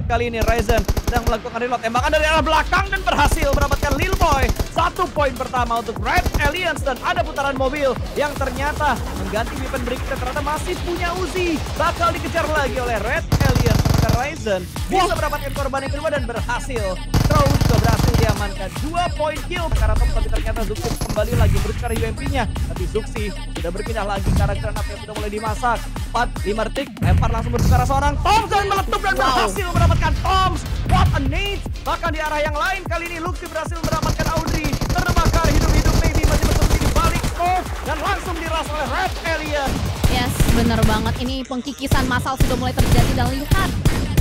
Kali ini Ryzen sedang melakukan reload. Tembakan dari arah belakang dan berhasil mendapatkan Lil Boy. 1 poin pertama untuk Red Aliens. Dan ada putaran mobil yang ternyata mengganti weapon berikutnya. Ternyata masih punya Uzi. Bakal dikejar lagi oleh Red Aliens. Apakah Ryzen bisa mendapatkan korban yang kedua dan berhasil. Throw juga berhasil diamankan. 2 poin kill karena top, tapi ternyata Zuxi kembali lagi berbicara UMP-nya. Tapi Zuxi sudah berpindah lagi karena granat yang sudah mulai dimasak. 4-5 detik, lempar langsung berbicara seorang Toms dan meletup dan berhasil mendapatkan Toms. What a nade! Bahkan di arah yang lain kali ini Luxi berhasil mendapatkan Audrey. Terbakar hidup-hidup, Baby masih bersembunyi di balik smoke dan langsung diras oleh Red Alien. Yes, bener banget. Ini pengkikisan massal sudah mulai terjadi dan lihat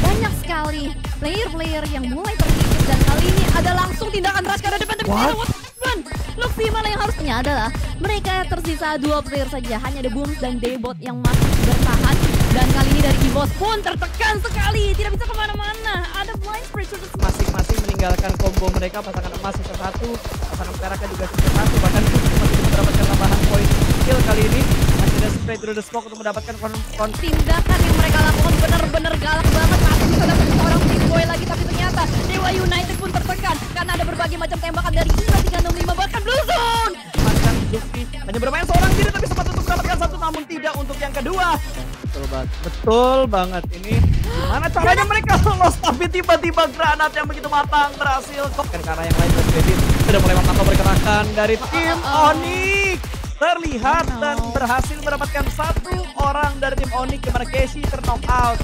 banyak sekali player-player yang mulai terkikis dan kali ini ada langsung tindakan rush karena depan. Luxi mana yang harusnya adalah mereka tersisa 2 player saja, hanya ada Booms dan Daybot yang masih bertahan dan kali ini dari EVOS pun tertekan sekali, tidak bisa kemana-mana. Ada blind spray Masing-masing meninggalkan combo mereka. Pasangan emas sisa 1, pasangan perak juga sisa 1, bahkan Luxi masih mendapatkan tambahan poin kill kali ini. Masih ada spray through the smoke untuk mendapatkan tindakan yang mereka lakukan benar-benar galak banget. Masih bisa dapat seorang big boy lagi, tapi ternyata Dewa United pun tertekan karena ada berbagai macam tembakan dari Ila 365 bahkan Blue Zone. Bahkan Zuxi hanya bermain seorang diri tapi sempat untuk mendapatkan 1 namun tidak untuk yang kedua. Betul banget. Ini gimana caranya mereka lolos tapi tiba-tiba granat yang begitu matang berhasil. Karena yang lain sudah mulai memantau pergerakan dari tim Onyx. Terlihat dan berhasil mendapatkan 1 orang dari tim Onyx kemana Casey knock out.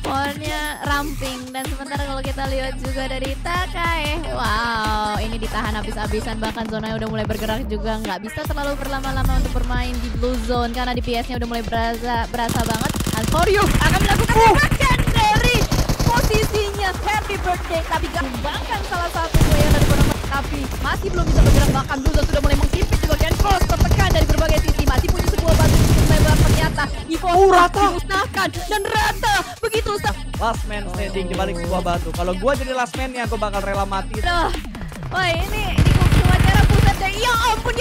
Pohonnya ramping dan sementara kalau kita lihat juga dari Takae, wow, ini ditahan habis-habisan, bahkan zonanya udah mulai bergerak juga, nggak bisa terlalu berlama-lama untuk bermain di blue zone karena DPS-nya udah mulai berasa banget. Alforio akan melakukan tembakan dari posisinya happy birthday, tapi bahkan salah satu player dari Bonama tapi masih belum bisa bergerak, bahkan blue zone sudah mulai menghimpit juga. Kenfos tertekan dari berbagai sisi, masih punya sebuah batu cukup lebar, ternyata dimusnahkan dan Rata begitu last man standing di balik sebuah batu. Kalau gua jadi last man ya gua bakal rela mati. Wah ini wawancara pusat deh. Ya ampun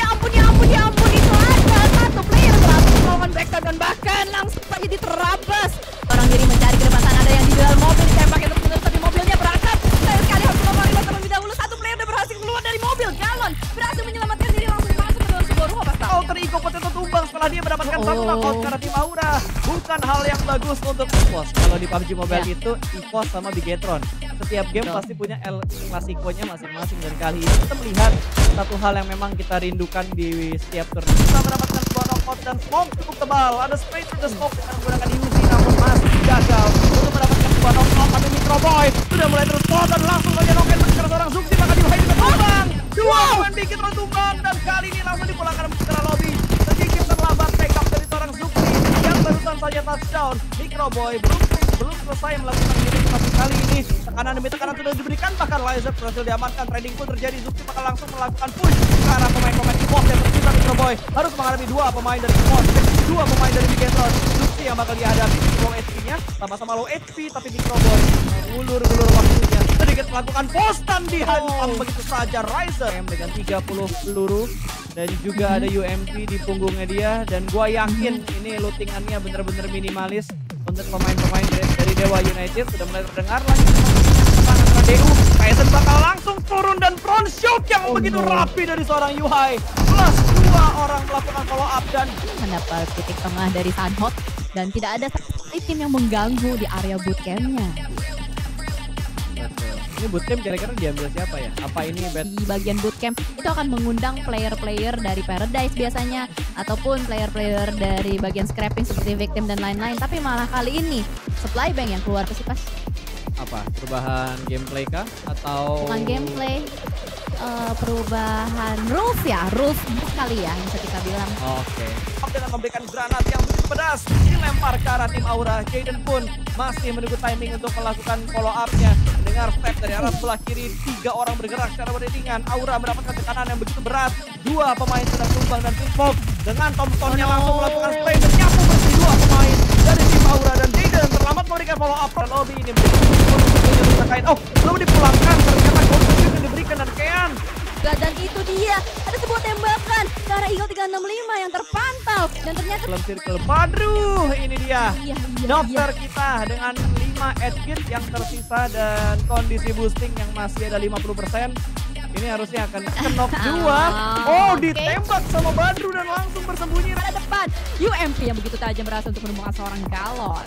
itu ada 1 player berhasil melawan backstab dan bahkan langsung saja diterabas. Orang diri mencari ke depan sana, ada yang di dalam mobil ditembak untuk menerus, tapi mobilnya berangkat. Saya sekali harus menolong terlebih dahulu. 1 player udah berhasil keluar dari mobil. Galon berhasil menyelamatkan diri langsung masuk ke dalam sebuah rumah pasal. Alter Ego Potato tumbang setelah dia mendapatkan 1 knockout karena tim Aura. Bukan hal yang bagus untuk EVOS. Kalau di PUBG Mobile itu EVOS sama Bigetron. Setiap game pasti punya El Clasico-nya masing-masing, dan kali ini kita melihat satu hal yang memang kita rindukan di setiap turnamen. Kita mendapatkan sebuah knockout dan smoke cukup tebal. Ada spray through the smoke dengan menggunakan Uzi namun masih gagal untuk mendapatkan sebuah knockout. Tapi Micro Boy sudah mulai terus dan langsung saja knockout secara seorang Zuxi, maka di juga tumbang. 2 poin Bigetron tumbang dan kali ini langsung dipulangkan secara lobby. Sedikit terlambat backup dari seorang Zuxi yang barusan saja touchdown. Micro Boy belum selesai melakukan ini, tapi kali ini tekanan demi tekanan sudah diberikan, bahkan Lizer berhasil diamankan. Trading pun terjadi. Zuxi bakal langsung melakukan push ke arah pemain-pemain EVOS yang tersisa. Micro Boy harus menghadapi 2 pemain dari EVOS, 2 pemain dari Bigetron. Zuxi yang bakal dihadapi low HP-nya, sama-sama low HP, tapi Micro Boy mengulur-ulur waktunya. Sedikit melakukan postan dihantam begitu saja. Riser dengan 30 peluru dan juga ada UMP di punggungnya dia, dan gua yakin ini lootingannya bener-bener minimalis untuk pemain-pemain dari Dewa United. Sudah mulai terdengar lagi serangan DU. Ryzen bakal langsung turun dan front shock yang begitu rapi dari seorang Yuhai. Plus 2 orang melakukan follow up dan mendapat titik tengah dari Sunhot dan tidak ada tim yang mengganggu di area bootcampnya. Ini bootcamp kira-kira diambil siapa ya? Apa ini di bagian bootcamp itu akan mengundang player-player dari Paradise biasanya, ataupun player-player dari bagian scrapping seperti Victim dan lain-lain. Tapi malah kali ini supply bank yang keluar ke sih pas. Apa? Perubahan gameplay kah? Atau bukan gameplay, perubahan rules ya, rules kali ya yang bisa kita bilang. Oke. Dengan memberikan granat yang begitu pedas dilempar ke arah tim Aura. Jaden pun masih menunggu timing untuk melakukan follow up-nya. Mendengar step dari arah sebelah kiri, 3 orang bergerak secara beriringan. Aura mendapatkan tekanan yang begitu berat. 2 pemain sedang tumbang dan Smoke dengan Thompson-nya langsung melakukan spray dan nyapu bersih 2 pemain dari tim Aura, dan Jaden terlambat memberikan follow up. Lobby ini belum dipulangkan, ternyata counter yang diberikan dan Kean. Dan itu dia, ada sebuah tembakan ke arah Eagle 365 yang terpantau dan ternyata dalam circle. Badru, ini dia dokter kita dengan 5 edge kit yang tersisa dan kondisi boosting yang masih ada 50%. Ini harusnya akan knock 2. Oh, ditembak sama Badru dan langsung bersembunyi. Pada depan, UMP yang begitu tajam berhasil untuk menemukan seorang galon.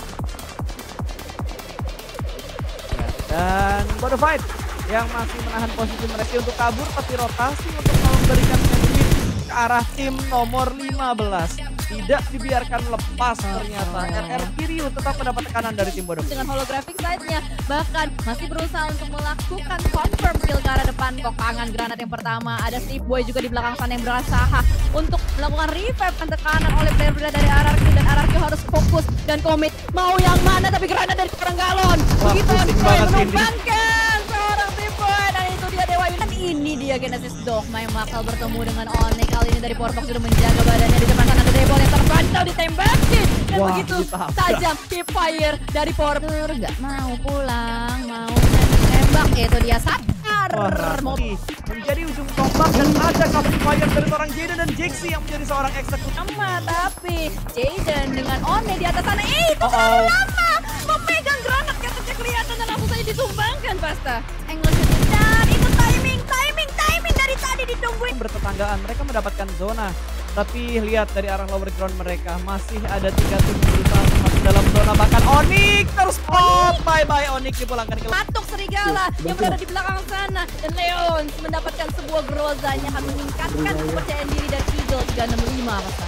Dan God of Fight yang masih menahan posisi mereka untuk kabur, tapi rotasi untuk memberikan sandwich ke arah tim nomor 15. Tidak dibiarkan lepas ternyata. RR Kiryu tetap mendapat tekanan dari tim Bodoh. Dengan holographic sight-nya, bahkan masih berusaha untuk melakukan confirm kill ke arah depan. Kokangan granat yang pertama, ada Steve Boy juga di belakang sana yang berusaha untuk melakukan revive dan tekanan oleh player-player dari RRQ, dan RRQ harus fokus dan komit. Mau yang mana, tapi granat dari seorang galon. Begitu Boy menumbangkan seorang Steve Boy, dan itu dia Dewa Yunan. Ini dia Genesis Dogma yang bakal bertemu dengan One. Kali ini dari Portbox sudah menjaga badannya. Di depan sana ada Debol yang terpantau ditembakin. Dan begitu tajam hip fire dari Porter. Gak mau pulang, mau tembak. Itu dia sadar. Menjadi ujung tombak dan ada cover fire dari seorang Jaden dan Jaxi yang menjadi seorang eksekutif. Tapi Jaden dengan One di atas sana. Itu terlalu lama. Memegang granat katanya kelihatan dan langsung saja ditumbangkan Pasta. Angle dan itu timing dari tadi ditungguin. Bertetanggaan, mereka mendapatkan zona. Tapi lihat dari arah lower ground mereka, masih ada 3 tim berusaha masuk dalam zona. Bahkan Onyx terspot. Bye-bye Onyx dipulangkan ke patok serigala yang berada di belakang sana. Dan Leon mendapatkan sebuah grozanya akan meningkatkan kepercayaan diri dari Eagle 365 Pasta.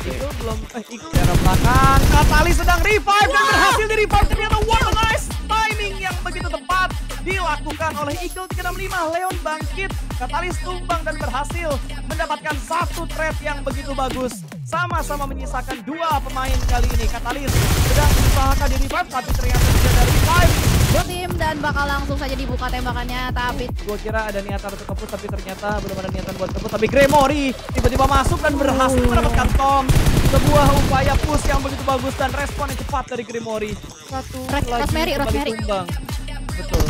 Eagle belum, Eagle di arah belakang. Katalis sedang revive dan berhasil di revive. Ternyata what a nice timing yang begitu tepat dilakukan oleh Eagle 365. Leon bangkit, Katalis tumbang dan berhasil mendapatkan satu trade yang begitu bagus. Sama-sama menyisakan 2 pemain kali ini. Katalis sedang berusahakan di revive, tapi ternyata tidak ada revive. Tim dan bakal langsung saja dibuka tembakannya, tapi gue kira ada niatan untuk kepus, tapi ternyata belum ada niatan buat kepus. Tapi Gremory tiba-tiba masuk dan berhasil mendapatkan Tom. Sebuah upaya push yang begitu bagus dan respon yang cepat dari Gremory. Satu lagi kembali tumbang. Betul.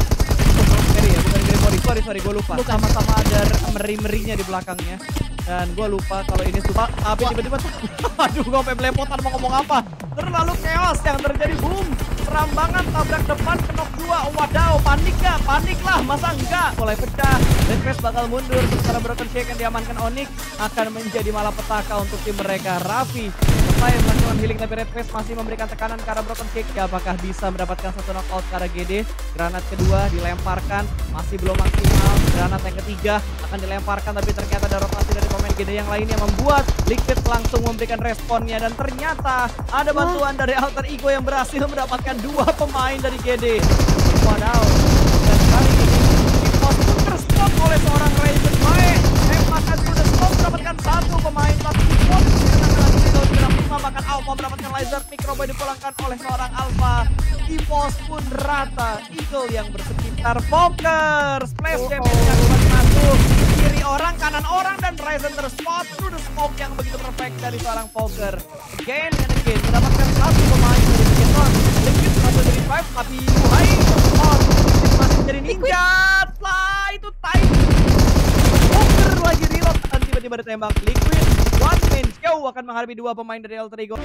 Rosemary ya, bukan Gremory. Sorry, gue lupa. Sama-sama ada meri-merinya di belakangnya. Dan gue lupa kalau ini suka, tapi tiba-tiba aduh, gue sampai belepotan mau ngomong apa. Terlalu chaos yang terjadi, boom. Serambangan tabrak depan, knock 2. Wadaw, panik gak? Panik lah, masa enggak? Mulai pecah. Red Quest bakal mundur. Sementara Broken Shake yang diamankan Onyx akan menjadi malapetaka untuk tim mereka. Raffi selesai melakukan healing, tapi Red Quest masih memberikan tekanan ke arah Broken Shake. Apakah bisa mendapatkan satu knockout ke arah GD? Granat kedua dilemparkan, masih belum maksimal. Granat yang ketiga akan dilemparkan, tapi ternyata ada rotasi dari pemain GD yang lainnya membuat Liquid langsung memberikan responnya. Dan ternyata ada bantuan dari Alter Ego yang berhasil mendapatkan 2 pemain dari GD. Wadaw. Dan kali ini Ipos pun terspot oleh seorang Raven Mae. Tembakan sudah stop mendapatkan 1 pemain, tapi Ipos dengan 5 bahkan Alpha mendapatkan laser. Microboy dipulangkan oleh seorang Alpha. Ipos pun rata. Eagle yang bersekitar Poker. Splash damage-nya kembali masuk. Kiri orang, kanan orang, dan Ryzen terspot through the smoke yang begitu perfect dari seorang Poker. Again and again mendapatkan 1 pemain dari Bigeton. Liquid berhasil dari 5, tapi Wuhai terspot. Masih jadi ninja. Lah, itu timing. Poker lagi reload dan tiba-tiba ditembak. Liquid one man show akan menghadapi 2 pemain dari Alter Ego.